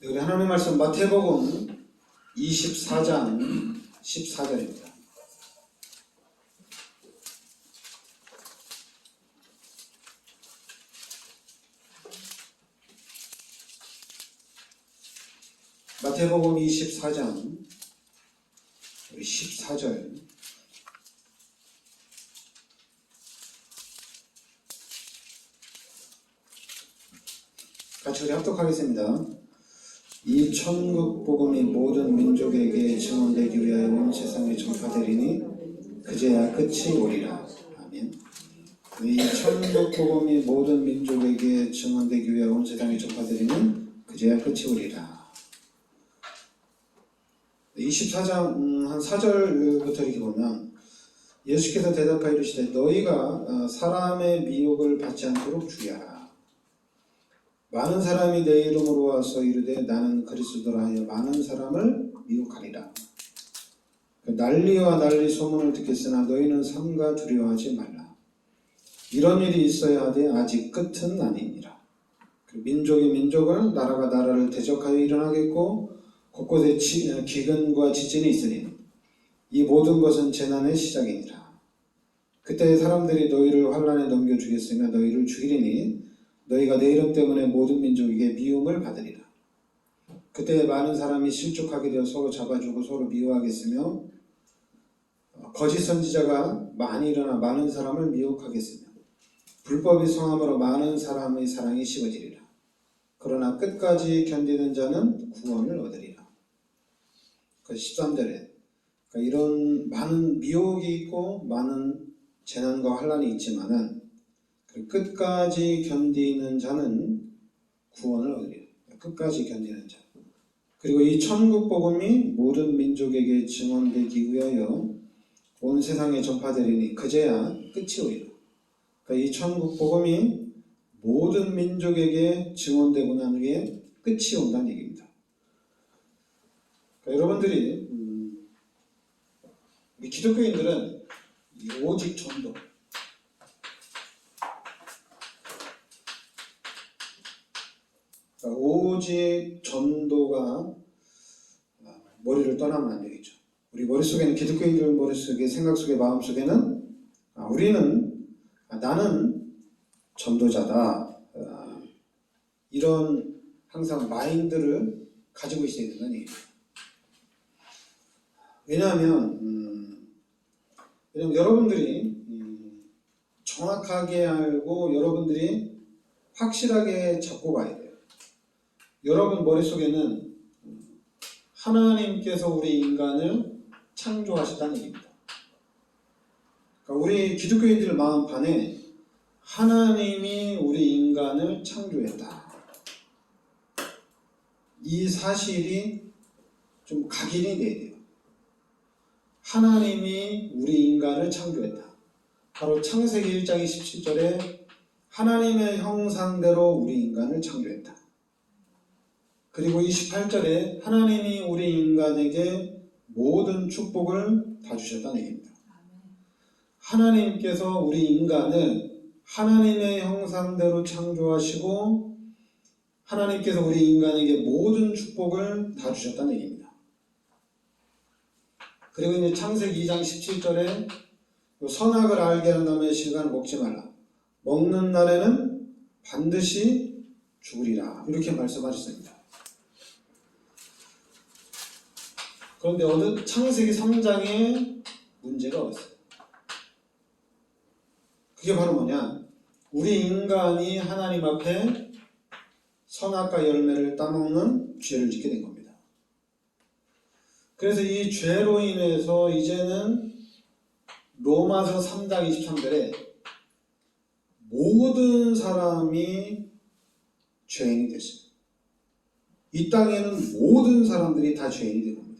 우리 하나님 말씀 마태복음 24장 14절입니다. 마태복음 24장 14절. 같이 우리 합독하겠습니다. 이 천국 복음이 모든 민족에게 증언되기 위하여 온 세상에 전파되리니 그제야 끝이 오리라. 아멘. 이 천국 복음이 모든 민족에게 증언되기 위하여 온 세상에 전파되리니 그제야 끝이 오리라. 24장 한 4절부터 이렇게 보면 예수께서 대답하여 이르시되 너희가 사람의 미혹을 받지 않도록 주의하라. 많은 사람이 내 이름으로 와서 이르되 나는 그리스도라 하여 많은 사람을 미혹하리라. 난리와 난리 소문을 듣겠으나 너희는 삼가 두려워하지 말라. 이런 일이 있어야 하되 아직 끝은 아니니라. 민족이 민족을 나라가 나라를 대적하여 일어나겠고 곳곳에 기근과 지진이 있으니 이 모든 것은 재난의 시작이니라. 그때 사람들이 너희를 환난에 넘겨주겠으며 너희를 죽이리니 너희가 내 이름 때문에 모든 민족에게 미움을 받으리라. 그때 많은 사람이 실족하게 되어 서로 잡아주고 서로 미워하겠으며 거짓 선지자가 많이 일어나 많은 사람을 미혹하겠으며 불법이 성함으로 많은 사람의 사랑이 씹어지리라. 그러나 끝까지 견디는 자는 구원을 얻으리라. 13절에 이런 많은 미혹이 있고 많은 재난과 환난이 있지만은 끝까지 견디는 자는 구원을 얻으리라. 끝까지 견디는 자. 그리고 이 천국 복음이 모든 민족에게 증언되기 위하여 온 세상에 전파되리니 그제야 끝이 오리라. 그러니까 이 천국 복음이 모든 민족에게 증언되고 난 후에 끝이 온다는 얘기입니다. 그러니까 여러분들이 우리 기독교인들은 오직 전도, 오직 전도가 머리를 떠나면 안 되겠죠. 우리 머릿속에는, 기독교인들 머릿속에, 생각 속에, 마음 속에는 나는 전도자다, 이런 항상 마인드를 가지고 있어야 된다는 얘기예요. 왜냐하면 여러분들이 정확하게 알고 여러분들이 확실하게 잡고 가야 돼요. 여러분 머릿속에는 하나님께서 우리 인간을 창조하셨다는 얘기입니다. 그러니까 우리 기독교인들 마음판에 하나님이 우리 인간을 창조했다, 이 사실이 좀 각인이 돼야 돼요. 하나님이 우리 인간을 창조했다. 바로 창세기 1장 27절에 하나님의 형상대로 우리 인간을 창조했다. 그리고 28절에 하나님이 우리 인간에게 모든 축복을 다 주셨다는 얘기입니다. 하나님께서 우리 인간을 하나님의 형상대로 창조하시고 하나님께서 우리 인간에게 모든 축복을 다 주셨다는 얘기입니다. 그리고 이제 창세기 2장 17절에 선악을 알게 한 다음에 실과는 먹지 말라. 먹는 날에는 반드시 죽으리라. 이렇게 말씀하셨습니다. 그런데 어느 창세기 3장에 문제가 왔어요. 그게 바로 뭐냐? 우리 인간이 하나님 앞에 선악과 열매를 따먹는 죄를 짓게 된 겁니다. 그래서 이 죄로 인해서 이제는 로마서 3장 23절에 모든 사람이 죄인이 됐어요. 이 땅에는 모든 사람들이 다 죄인이 된 겁니다.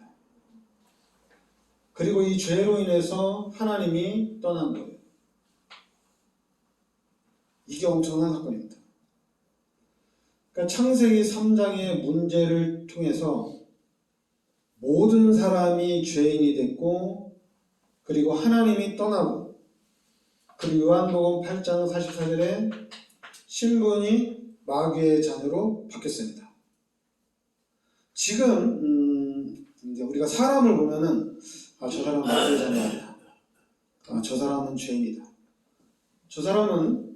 그리고 이 죄로 인해서 하나님이 떠난 거예요. 이게 엄청난 사건입니다. 그러니까 창세기 3장의 문제를 통해서 모든 사람이 죄인이 됐고, 그리고 하나님이 떠나고, 그리고 요한복음 8장 44절에 신분이 마귀의 자녀로 바뀌었습니다. 지금 이제 우리가 사람을 보면은 저 사람은 마귀의 자녀다. 저 사람은 죄인이다. 저 사람은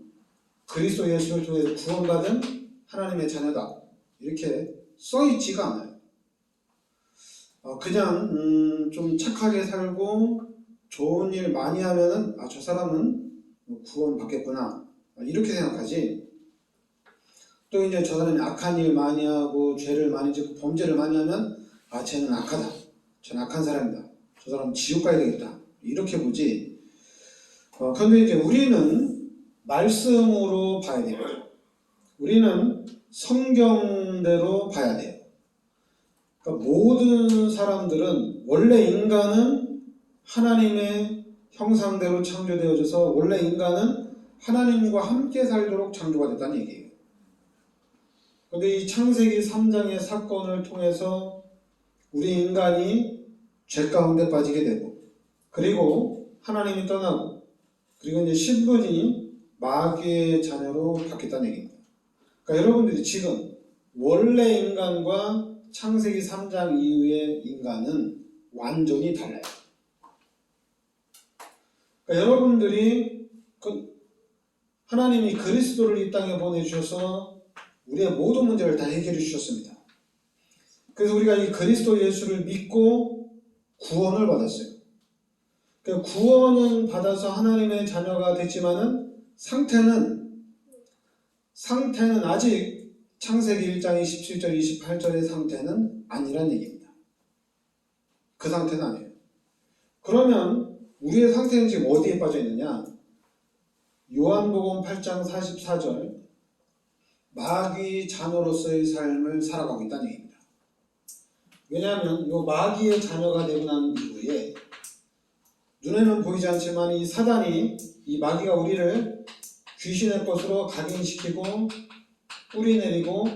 그리스도 예수를 통해서 구원받은 하나님의 자녀다. 이렇게 써있지가 않아요. 그냥 좀 착하게 살고 좋은 일 많이 하면은 저 사람은 구원받겠구나. 이렇게 생각하지. 또 이제 저 사람이 악한 일 많이 하고 죄를 많이 짓고 범죄를 많이 하면 쟤는 악하다. 쟤는 악한 사람이다. 저 사람은 지옥 가야 되겠다. 이렇게 보지. 그런데 이제 우리는 말씀으로 봐야 됩니다. 우리는 성경대로 봐야 돼요. 그러니까 모든 사람들은 원래 인간은 하나님의 형상대로 창조되어져서 원래 인간은 하나님과 함께 살도록 창조가 됐다는 얘기예요. 그런데 이 창세기 3장의 사건을 통해서 우리 인간이 죄 가운데 빠지게 되고 그리고 하나님이 떠나고 그리고 이제 신분이 마귀의 자녀로 바뀌었다는 얘기입니다. 그러니까 여러분들이 지금 원래 인간과 창세기 3장 이후의 인간은 완전히 달라요. 그러니까 여러분들이 하나님이 그리스도를 이 땅에 보내주셔서 우리의 모든 문제를 다 해결해 주셨습니다. 그래서 우리가 이 그리스도 예수를 믿고 구원을 받았어요. 그러니까 구원은 받아서 하나님의 자녀가 됐지만은 상태는 아직 창세기 1장 27절 28절의 상태는 아니란 얘기입니다. 그 상태는 아니에요. 그러면 우리의 상태는 지금 어디에 빠져 있느냐? 요한복음 8장 44절 마귀 자녀로서의 삶을 살아가고 있다는 얘기입니다. 왜냐하면 이 마귀의 자녀가 되고 난 이후에 눈에는 보이지 않지만 이 사단이 이 마귀가 우리를 귀신의 것으로 각인시키고 뿌리내리고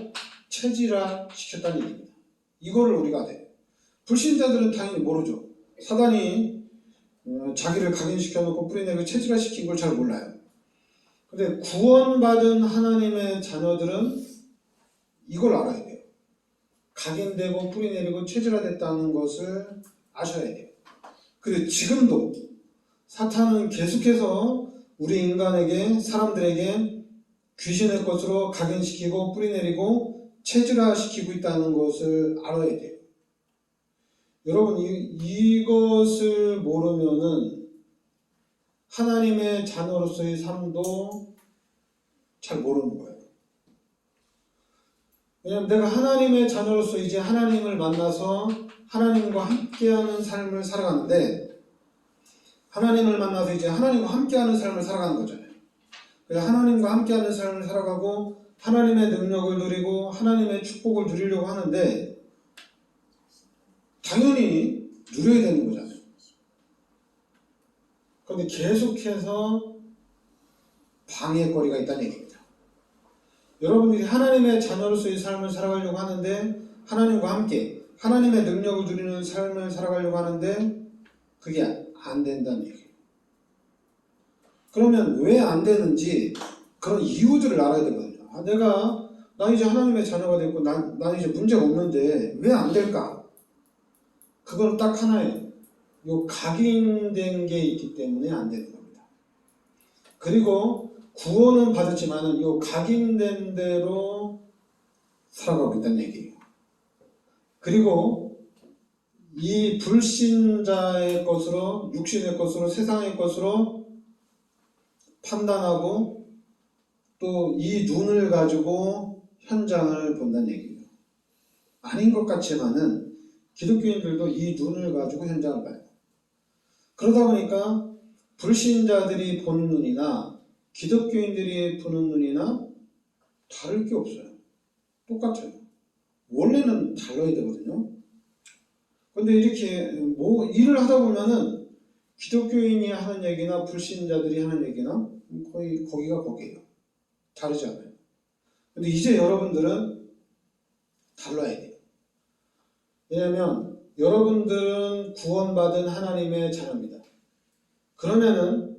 체질화 시켰다는 얘기입니다. 이거를 우리가 돼요. 불신자들은 당연히 모르죠. 사단이 자기를 각인시켜놓고 뿌리내리고 체질화 시킨 걸 잘 몰라요. 근데 구원받은 하나님의 자녀들은 이걸 알아야 돼요. 각인되고 뿌리내리고 체질화됐다는 것을 아셔야 돼요. 그리고 지금도 사탄은 계속해서 우리 인간에게 사람들에게 귀신의 것으로 각인시키고 뿌리내리고 체질화시키고 있다는 것을 알아야 돼요. 여러분 이것을 모르면은 하나님의 자녀로서의 삶도 잘 모르는 거예요. 왜냐하면 내가 하나님의 자녀로서 이제 하나님을 만나서 하나님과 함께하는 삶을 살아가는데 하나님을 만나서 이제 하나님과 함께하는 삶을 살아가는 거잖아요. 그래서 하나님과 함께하는 삶을 살아가고 하나님의 능력을 누리고 하나님의 축복을 누리려고 하는데 당연히 누려야 되는 거잖아요. 그런데 계속해서 방해거리가 있다는 얘기입니다. 여러분들이 하나님의 자녀로서의 삶을 살아가려고 하는데 하나님과 함께 하나님의 능력을 누리는 삶을 살아가려고 하는데 그게 안 된다는 얘기예요. 그러면 왜 안 되는지 그런 이유들을 알아야 되거든요. 나 이제 하나님의 자녀가 됐고 난 이제 문제가 없는데 왜 안 될까? 그건 딱 하나예요. 요 각인된 게 있기 때문에 안 되는 겁니다. 그리고 구원은 받았지만은 요 각인된 대로 살아가고 있다는 얘기예요. 그리고 이 불신자의 것으로 육신의 것으로 세상의 것으로 판단하고 또 이 눈을 가지고 현장을 본다는 얘기예요. 아닌 것 같지만은 기독교인들도 이 눈을 가지고 현장을 봐요. 그러다 보니까 불신자들이 보는 눈이나 기독교인들이 보는 눈이나 다를 게 없어요. 똑같아요. 원래는 달라야 되거든요. 근데 이렇게 일을 하다 보면은 기독교인이 하는 얘기나 불신자들이 하는 얘기나 거의 거기가 거기예요. 다르지 않아요. 근데 이제 여러분들은 달라야 돼요. 왜냐하면 여러분들은 구원받은 하나님의 자녀입니다. 그러면은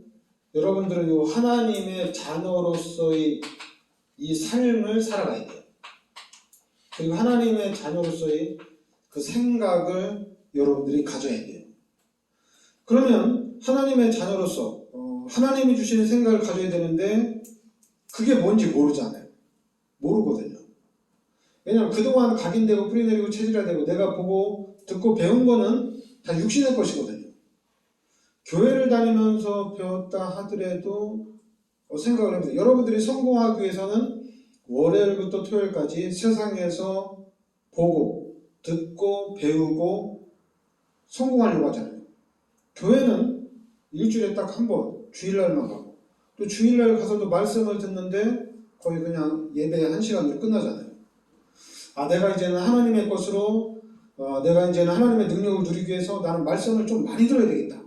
여러분들은 이 하나님의 자녀로서의 이 삶을 살아가야 돼요. 그리고 하나님의 자녀로서의 그 생각을 여러분들이 가져야 돼요. 그러면 하나님의 자녀로서 하나님이 주시는 생각을 가져야 되는데 그게 뭔지 모르잖아요. 모르거든요. 왜냐하면 그동안 각인되고 뿌리내리고 체질화되고 내가 보고 듣고 배운 거는 다 육신의 것이거든요. 교회를 다니면서 배웠다 하더라도 생각을 해보세요. 여러분들이 성공하기 위해서는 월요일부터 토요일까지 세상에서 보고 듣고 배우고 성공하려고 하잖아요. 교회는 일주일에 딱 한 번 주일날만 가고 또 주일날 가서도 말씀을 듣는데 거의 그냥 예배 1시간으로 끝나잖아요. 내가 이제는 하나님의 것으로 내가 이제는 하나님의 능력을 누리기 위해서 나는 말씀을 좀 많이 들어야 되겠다.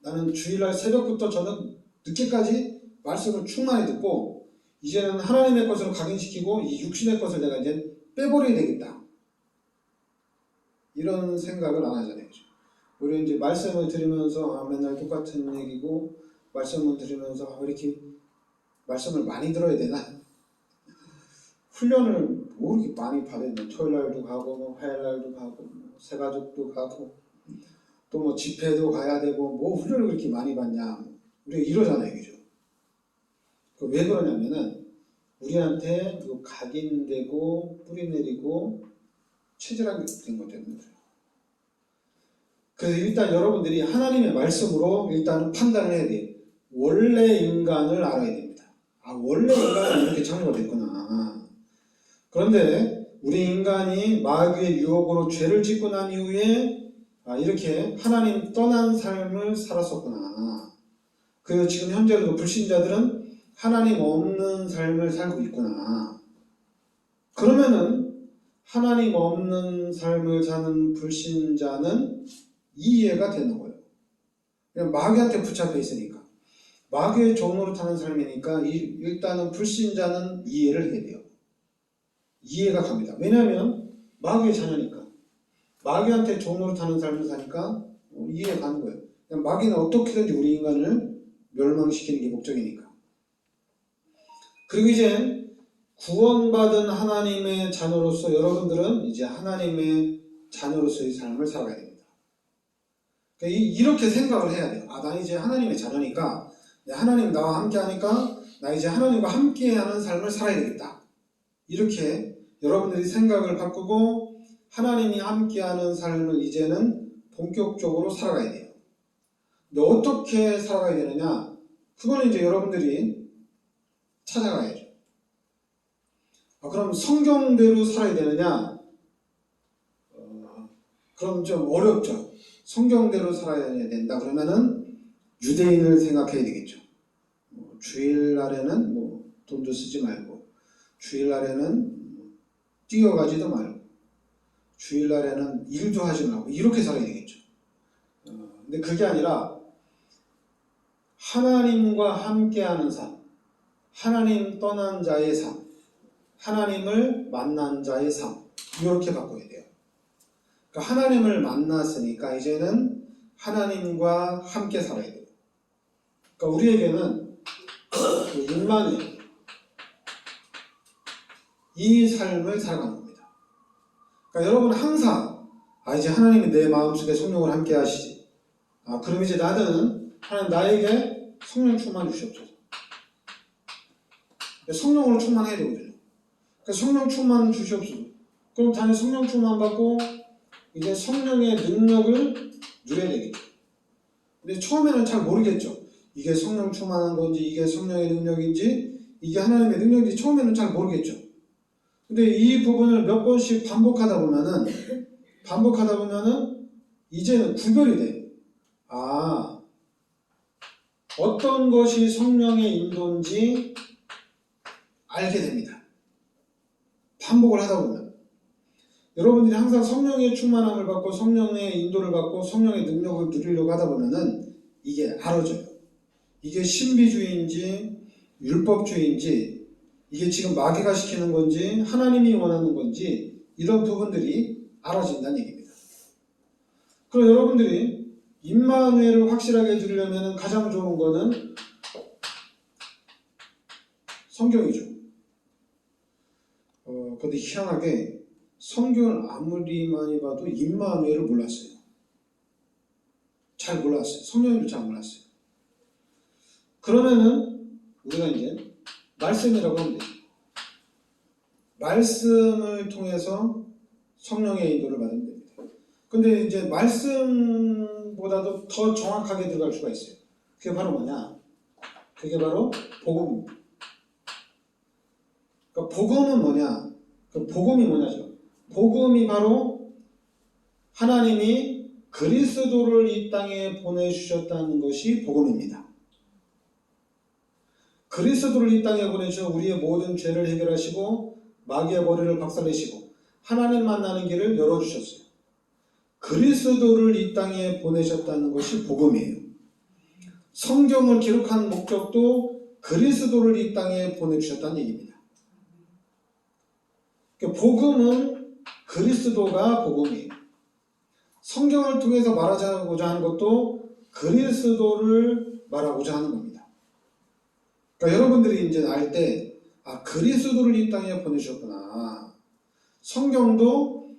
나는 주일날 새벽부터 저는 늦게까지 말씀을 충만히 듣고 이제는 하나님의 것으로 각인시키고 이 육신의 것을 내가 이제 빼버려야 되겠다. 이런 생각을 안 하잖아요. 우리 이제 말씀을 들으면서 맨날 똑같은 얘기고 말씀을 들으면서 왜 이렇게 말씀을 많이 들어야 되나? 훈련을 뭐 이렇게 많이 받아야 되나? 토요일날도 가고 뭐 화요일날도 가고 새가족도 가고 또 뭐 집회도 가야 되고 뭐 훈련을 그렇게 많이 받냐? 우리가 이러잖아요, 그죠? 왜 그러냐면은 우리한테 각인되고 뿌리내리고 체질화된 것 때문에 그래요. 그래서 일단 여러분들이 하나님의 말씀으로 일단 판단을 해야 돼요. 원래 인간을 알아야 됩니다. 원래 인간은 이렇게 창조가 됐구나. 그런데 우리 인간이 마귀의 유혹으로 죄를 짓고 난 이후에 이렇게 하나님 떠난 삶을 살았었구나. 그리고 지금 현재로도 불신자들은 하나님 없는 삶을 살고 있구나. 그러면은 하나님 없는 삶을 사는 불신자는 이해가 되는 거예요. 그냥 마귀한테 붙잡혀 있으니까. 마귀의 종으로 타는 삶이니까 일단은 불신자는 이해를 해야 돼요. 이해가 갑니다. 왜냐하면 마귀의 자녀니까. 마귀한테 종으로 타는 삶을 사니까 이해가 가는 거예요. 그냥 마귀는 어떻게든지 우리 인간을 멸망시키는 게 목적이니까. 그리고 이제 구원받은 하나님의 자녀로서 여러분들은 이제 하나님의 자녀로서의 삶을 살아가야 됩니다. 그러니까 이렇게 생각을 해야 돼요. 나 이제 하나님의 자녀니까 하나님 나와 함께 하니까 나 이제 하나님과 함께 하는 삶을 살아야 되겠다. 이렇게 여러분들이 생각을 바꾸고 하나님이 함께 하는 삶을 이제는 본격적으로 살아가야 돼요. 근데 어떻게 살아가야 되느냐? 그거는 이제 여러분들이 찾아가야죠. 그럼 성경대로 살아야 되느냐? 그럼 좀 어렵죠. 성경대로 살아야 된다 그러면은 유대인을 생각해야 되겠죠. 주일날에는 돈도 쓰지 말고 주일날에는 뛰어가지도 말고 주일날에는 일도 하지 말고 이렇게 살아야 되겠죠. 근데 그게 아니라 하나님과 함께하는 삶, 하나님 떠난 자의 삶, 하나님을 만난 자의 삶, 이렇게 바꿔야 돼요. 그러니까 하나님을 만났으니까 이제는 하나님과 함께 살아야 돼요. 그러니까 우리에게는 임마누엘, 이 삶을 살아가는 겁니다. 그러니까 여러분 항상 이제 하나님이 내 마음속에 성령을 함께 하시지. 그럼 이제 나는 하나님 나에게 성령 충만 주시옵소서. 성령으로 충만해야 되거든요. 그러니까 성령 충만 주시옵소서. 그럼 당연히 성령 충만 받고 이제 성령의 능력을 누려야 되겠죠. 근데 처음에는 잘 모르겠죠. 이게 성령 충만한 건지 이게 성령의 능력인지 이게 하나님의 능력인지 처음에는 잘 모르겠죠. 근데 이 부분을 몇 번씩 반복하다 보면은 이제는 구별이 돼요. 어떤 것이 성령의 인도인지 알게 됩니다. 반복을 하다 보면. 여러분들이 항상 성령의 충만함을 받고 성령의 인도를 받고 성령의 능력을 누리려고 하다 보면은 이게 알아져요. 이게 신비주의인지 율법주의인지 이게 지금 마귀가 시키는 건지 하나님이 원하는 건지 이런 부분들이 알아진다는 얘기입니다. 그럼 여러분들이 임마누엘을 확실하게 해주려면 가장 좋은 거는 성경이죠. 근데 희한하게 성경을 아무리 많이 봐도 임마누엘을 몰랐어요. 잘 몰랐어요. 성령님도 잘 몰랐어요. 그러면은 우리가 이제 말씀이라고 하면 돼요. 말씀을 통해서 성령의 인도를 받으면 됩니다. 근데 이제 말씀보다도 더 정확하게 들어갈 수가 있어요. 그게 바로 뭐냐? 그게 바로 복음입니다. 그러니까 복음은 뭐냐? 그 복음이 뭐냐죠? 복음이 바로 하나님이 그리스도를 이 땅에 보내주셨다는 것이 복음입니다. 그리스도를 이 땅에 보내주셔 우리의 모든 죄를 해결하시고 마귀의 머리를 박살내시고 하나님 만나는 길을 열어주셨어요. 그리스도를 이 땅에 보내셨다는 것이 복음이에요. 성경을 기록한 목적도 그리스도를 이 땅에 보내주셨다는 얘기입니다. 복음은 그리스도가 복음이에요. 성경을 통해서 말하고자 하는 것도 그리스도를 말하고자 하는 겁니다. 그러니까 여러분들이 이제 알 때 그리스도를 이 땅에 보내주셨구나. 성경도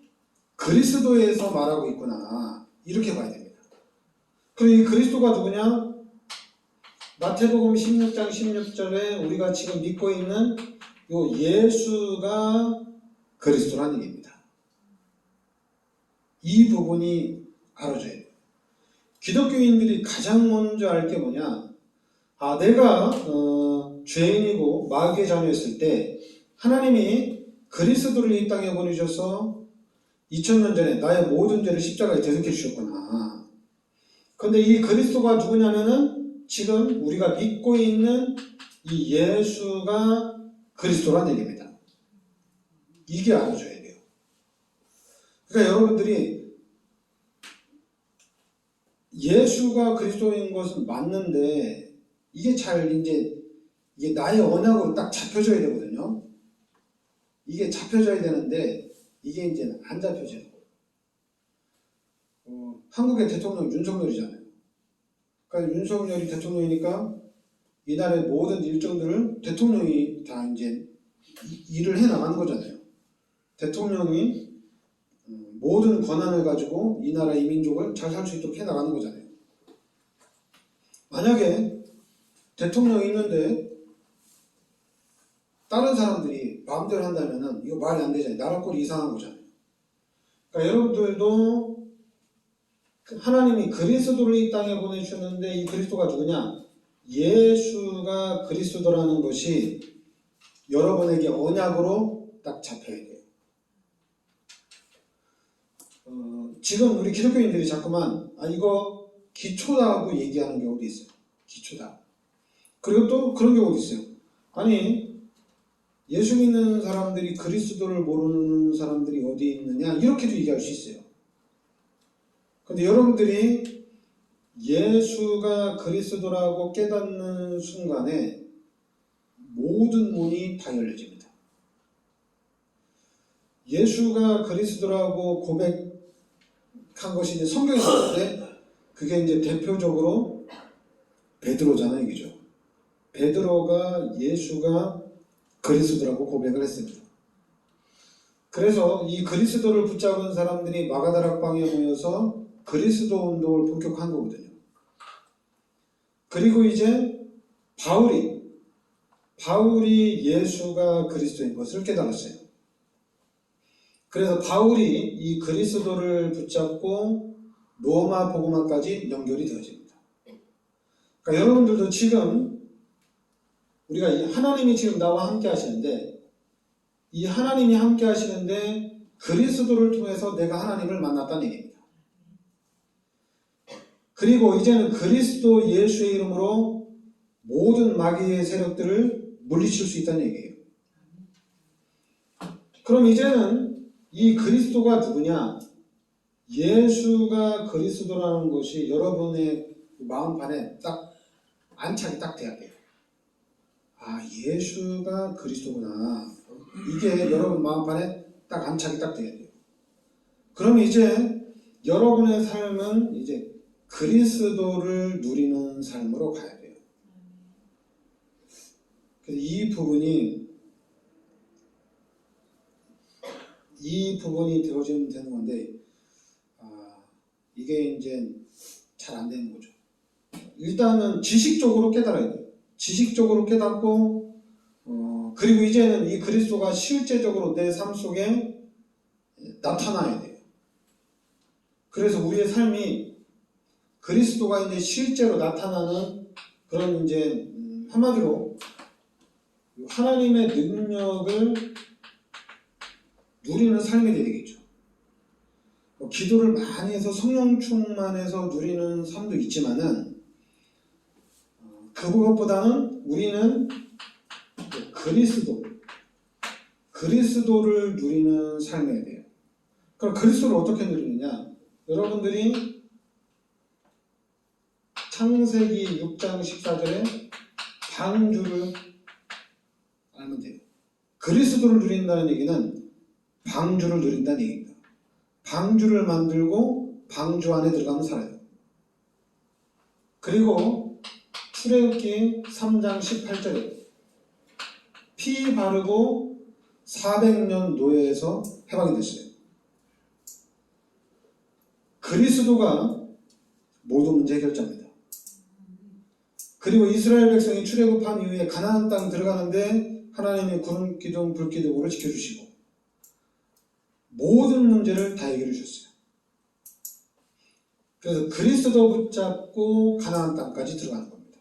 그리스도에서 말하고 있구나. 이렇게 봐야 됩니다. 그럼 이 그리스도가 누구냐? 마태복음 16장 16절에 우리가 지금 믿고 있는 요 예수가 그리스도라는 얘기입니다. 이 부분이 알아줘야 돼요. 기독교인들이 가장 먼저 알 게 뭐냐? 내가 죄인이고 마귀의 자녀였을 때 하나님이 그리스도를 이 땅에 보내주셔서 2000년 전에 나의 모든 죄를 십자가에 대속해 주셨구나. 그런데 이 그리스도가 누구냐면은 지금 우리가 믿고 있는 이 예수가 그리스도라는 얘기입니다. 이게 알아줘야 돼요. 그러니까 여러분들이 예수가 그리스도인 것은 맞는데 이게 이게 나의 언약으로 딱 잡혀져야 되거든요. 이게 잡혀져야 되는데 이게 이제 안 잡혀져요. 한국의 대통령 윤석열이잖아요. 그러니까 윤석열이 대통령이니까 이날의 모든 일정들을 대통령이 다 이제 일을 해 나가는 거잖아요. 대통령이 모든 권한을 가지고 이 나라 이 민족을 잘 살 수 있도록 해 나가는 거잖아요. 만약에 대통령이 있는데 다른 사람들이 마음대로 한다면은 이거 말이 안 되잖아요. 나라 꼴이 이상한 거잖아요. 그러니까 여러분들도 하나님이 그리스도를 이 땅에 보내주셨는데 이 그리스도가 누구냐? 예수가 그리스도라는 것이 여러분에게 언약으로 딱 잡혀야 돼요. 지금 우리 기독교인들이 자꾸만 이거 기초다고 얘기하는 경우도 있어요. 기초다. 그리고 또 그런 경우도 있어요. 아니 예수 믿는 사람들이 그리스도를 모르는 사람들이 어디 있느냐 이렇게도 얘기할 수 있어요. 근데 여러분들이 예수가 그리스도라고 깨닫는 순간에 모든 문이 다 열려집니다. 예수가 그리스도라고 고백한 것이 이제 성경에 나오는데 그게 이제 대표적으로 베드로잖아요, 그죠? 베드로가 예수가 그리스도라고 고백을 했습니다. 그래서 이 그리스도를 붙잡은 사람들이 마가다락방에 모여서 그리스도 운동을 본격화한 거거든요. 그리고 이제 바울이 예수가 그리스도인 것을 깨달았어요. 그래서 바울이 이 그리스도를 붙잡고 로마 복음화까지 연결이 되어집니다. 그러니까 여러분들도 지금 우리가 하나님이 지금 나와 함께 하시는데 이 하나님이 함께 하시는데 그리스도를 통해서 내가 하나님을 만났다는 얘기입니다. 그리고 이제는 그리스도 예수의 이름으로 모든 마귀의 세력들을 물리칠 수 있다는 얘기예요. 그럼 이제는 이 그리스도가 누구냐? 예수가 그리스도라는 것이 여러분의 마음판에 딱 안착이 딱 돼야 돼요. 예수가 그리스도구나. 이게 여러분 마음판에 딱 안착이 딱 돼야 돼요. 그럼 이제 여러분의 삶은 이제 그리스도를 누리는 삶으로 가야 돼요. 그래서 이 부분이 이 부분이 되어지면 되는 건데 이게 이제 잘 안 되는 거죠. 일단은 지식적으로 깨달아야 돼요. 지식적으로 깨닫고 그리고 이제는 이 그리스도가 실제적으로 내 삶 속에 나타나야 돼요. 그래서 우리의 삶이 그리스도가 이제 실제로 나타나는 그런 이제 한마디로 하나님의 능력을 누리는 삶이 되겠죠. 기도를 많이 해서 성령 충만해서 누리는 삶도 있지만은 그것보다는 우리는 그리스도를 누리는 삶이어야 돼요. 그럼 그리스도를 어떻게 누리느냐? 여러분들이 창세기 6장 14절에 방주를 알면 돼요. 그리스도를 누린다는 얘기는 방주를 누린다는 얘기입니다. 방주를 만들고 방주 안에 들어가면 살아요. 그리고 출애굽기 3장 18절에 피 바르고 400년 노예에서 해방이 됐어요. 그리스도가 모든 문제 해결자입니다. 그리고 이스라엘 백성이 출애굽한 이후에 가나안 땅 들어가는데 하나님이 구름 기둥 불 기둥으로 지켜주시고 모든 문제를 다 해결해 주셨어요. 그래서 그리스도 붙잡고 가나안 땅까지 들어가는 겁니다.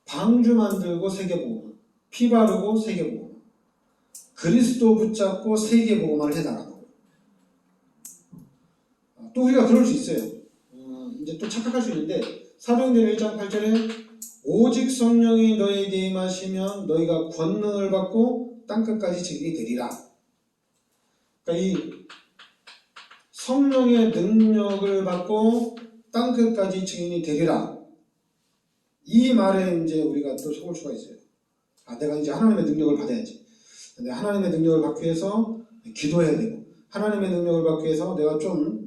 방주 만들고 세계복음, 피 바르고 세계복음, 그리스도 붙잡고 세계복음을 해나가는 거예요. 또 우리가 그럴 수 있어요. 이제 또 착각할 수 있는데 사도행전 1장 8절에 오직 성령이 너희에게 임하시면 너희가 권능을 받고 땅끝까지 증인이 되리라. 그러니까 이 성령의 능력을 받고 땅끝까지 증인이 되리라. 이 말에 이제 우리가 또 속을 수가 있어요. 내가 이제 하나님의 능력을 받아야지. 근데 하나님의 능력을 받기 위해서 기도해야 되고, 하나님의 능력을 받기 위해서 내가 좀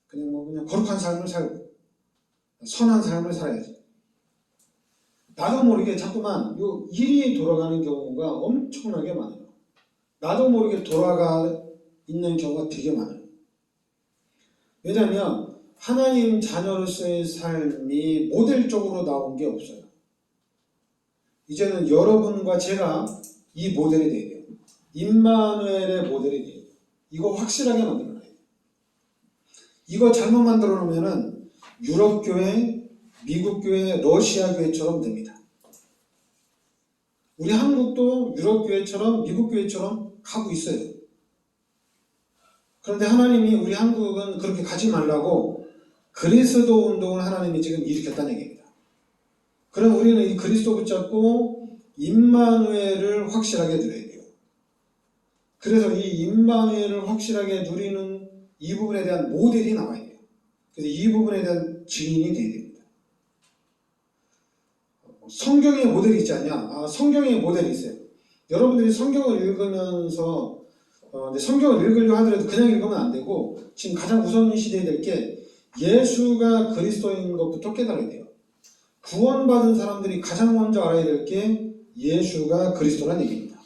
그냥 거룩한 삶을 살고 선한 삶을 살아야지. 나도 모르게 자꾸만 요 일이 돌아가는 경우가 엄청나게 많아요. 나도 모르게 돌아가 있는 경우가 되게 많아요. 왜냐하면 하나님 자녀로서의 삶이 모델적으로 나온 게 없어요. 이제는 여러분과 제가 이 모델이 돼야 돼요. 임마누엘의 모델이 돼야 돼요. 이거 확실하게 만들어놔야 돼요. 이거 잘못 만들어 놓으면은 유럽 교회, 미국 교회, 러시아 교회처럼 됩니다. 우리 한국도 유럽 교회처럼 미국 교회처럼 가고 있어요. 그런데 하나님이 우리 한국은 그렇게 가지 말라고 그리스도 운동을 하나님이 지금 일으켰다는 얘기입니다. 그럼 우리는 이 그리스도 붙잡고 임마누엘을 확실하게 누려야 돼요. 그래서 이 임마누엘을 확실하게 누리는 이 부분에 대한 모델이 나와야 돼요. 그래서 이 부분에 대한 증인이 돼야 됩니다. 성경의 모델이 있지 않냐? 성경의 모델이 있어요. 여러분들이 성경을 읽으면서 성경을 읽으려고 하더라도 그냥 읽으면 안 되고 지금 가장 우선시돼야 될 게 예수가 그리스도인 것부터 깨달아야 돼요. 구원받은 사람들이 가장 먼저 알아야 될 게 예수가 그리스도라는 얘기입니다.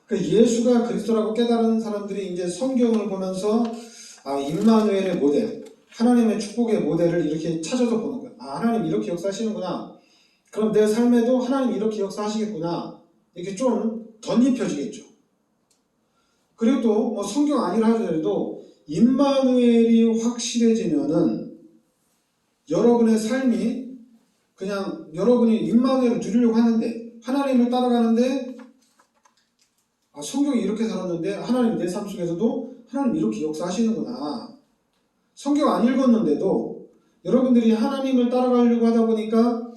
그러니까 예수가 그리스도라고 깨달은 사람들이 이제 성경을 보면서 임마누엘의 모델, 하나님의 축복의 모델을 이렇게 찾아서 보는 거예요. 하나님 이렇게 역사하시는구나. 그럼 내 삶에도 하나님 이렇게 역사하시겠구나. 이렇게 좀 덧입혀지겠죠. 그리고 또 성경 아니라 하더라도 임마누엘이 확실해지면은 여러분의 삶이 그냥 여러분이 임마누엘을 누리려고 하는데 하나님을 따라가는데 성경이 이렇게 살았는데 하나님 내 삶 속에서도 하나님 이렇게 역사하시는구나. 성경 안 읽었는데도 여러분들이 하나님을 따라가려고 하다 보니까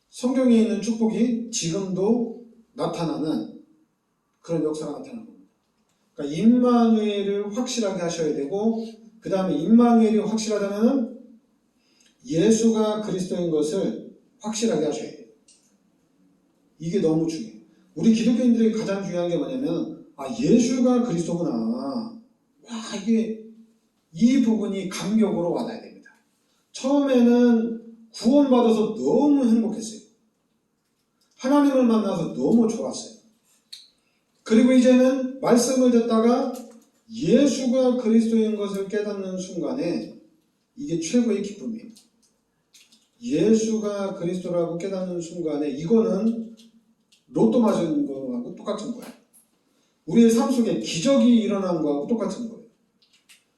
성경에 있는 축복이 지금도 나타나는 그런 역사가 나타나는 겁니다. 그러니까 임마누엘을 확실하게 하셔야 되고 그 다음에 임마누엘이 확실하다면 예수가 그리스도인 것을 확실하게 하셔야 돼요. 이게 너무 중요해요. 우리 기독교인들이 가장 중요한 게 뭐냐면 예수가 그리스도구나. 이게 이 부분이 감격으로 와닿아야 됩니다. 처음에는 구원받아서 너무 행복했어요. 하나님을 만나서 너무 좋았어요. 그리고 이제는 말씀을 듣다가 예수가 그리스도인 것을 깨닫는 순간에 이게 최고의 기쁨이에요. 예수가 그리스도라고 깨닫는 순간에 이거는 로또 맞은 거하고 똑같은 거예요. 우리의 삶 속에 기적이 일어난 거하고 똑같은 거예요.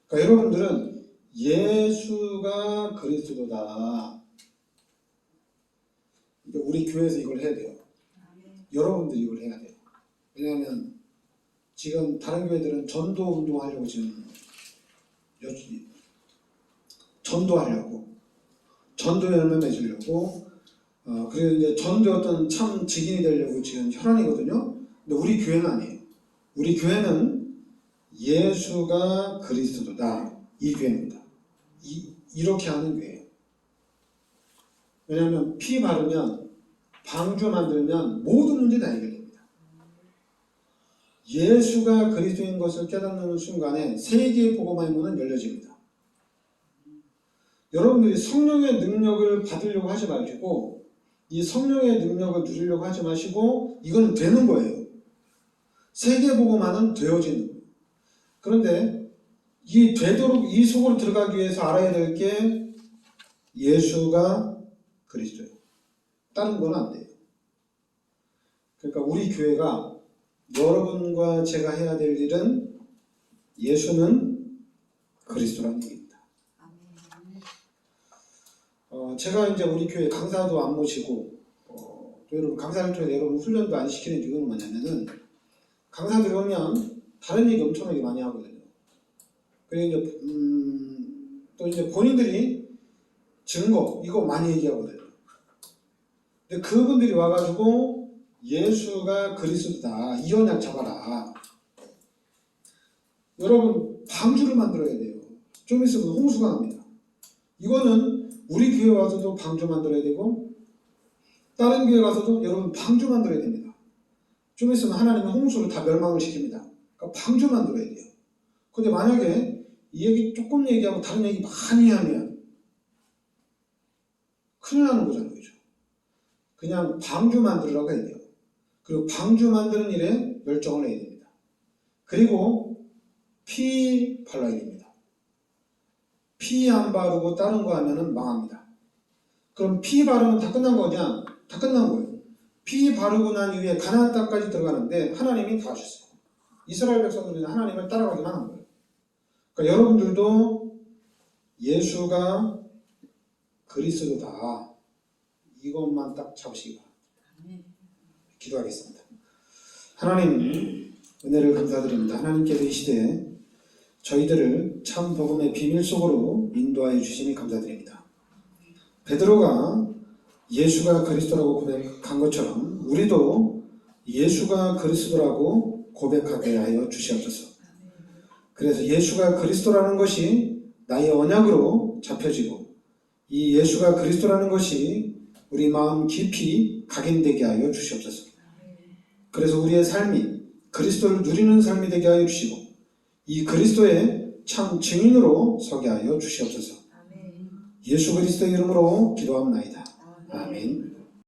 그러니까 여러분들은 예수가 그리스도다. 우리 교회에서 이걸 해야 돼요. 여러분들이 이걸 해야 돼요. 왜냐하면 지금 다른 교회들은 전도 운동하려고 지금 전도하려고 전도 열매 맺으려고 그리고 이제 전도 어떤 참 직인이 되려고 지금 혈안이거든요. 근데 우리 교회는 아니에요. 우리 교회는 예수가 그리스도다. 이 교회입니다. 이렇게 하는 교회예요. 왜냐하면 피 바르면 방주 만들면 모든 문제 다 해결됩니다. 예수가 그리스도인 것을 깨닫는 순간에 세계의 복음의 문은 열려집니다. 여러분들이 성령의 능력을 받으려고 하지 마시고 이 성령의 능력을 누리려고 하지 마시고 이건 되는 거예요. 세계 복음화는 되어지는 거예요. 그런데 이 되도록 이 속으로 들어가기 위해서 알아야 될 게 예수가 그리스도예요. 다른 건 안 돼요. 그러니까 우리 교회가 여러분과 제가 해야 될 일은 예수는 그리스도라는 얘기입니다. 제가 이제 우리 교회 강사도 안 모시고 또 여러분 강사를 통해 여러분 훈련도 안 시키는 이유는 뭐냐면은 강사들이 오면 다른 얘기 엄청나게 많이 하거든요. 그리고 이제 또 이제 본인들이 증거 이거 많이 얘기하거든요. 근데 그분들이 와가지고 예수가 그리스도다. 이 언약 잡아라. 여러분 방주를 만들어야 돼요. 좀 있으면 홍수가 납니다. 이거는 우리 교회 와서도 방주 만들어야 되고 다른 교회 가서도 여러분 방주 만들어야 됩니다. 좀 있으면 하나님은 홍수를 다 멸망을 시킵니다. 그러니까 방주 만들어야 돼요. 근데 만약에 이 얘기 조금 얘기하고 다른 얘기 많이 하면 큰일 나는 거잖아요. 그죠? 그냥 방주 만들으라고 해야 돼요. 그리고 방주 만드는 일에 열정을 해야 됩니다. 그리고 피 발라야 됩니다. 피 안 바르고 다른 거 하면은 망합니다. 그럼 피 바르면 다 끝난 거냐? 다 끝난 거예요. 피 바르고 난 이후에 가나안 땅까지 들어가는데 하나님이 다 하셨어요. 이스라엘 백성들은 하나님을 따라가기만 한 거예요. 그러니까 여러분들도 예수가 그리스도다. 이것만 딱 잡으시기 바랍니다. 기도하겠습니다. 하나님 은혜를 감사드립니다. 하나님께서 이 시대에 저희들을 참 복음의 비밀 속으로 인도하여 주시니 감사드립니다. 베드로가 예수가 그리스도라고 고백한 것처럼 우리도 예수가 그리스도라고 고백하게 하여 주시옵소서. 그래서 예수가 그리스도라는 것이 나의 언약으로 잡혀지고 이 예수가 그리스도라는 것이 우리 마음 깊이 각인되게 하여 주시옵소서. 그래서 우리의 삶이 그리스도를 누리는 삶이 되게 하여 주시고 이 그리스도의 참 증인으로 서게 하여 주시옵소서. 예수 그리스도의 이름으로 기도합나이다. 아멘.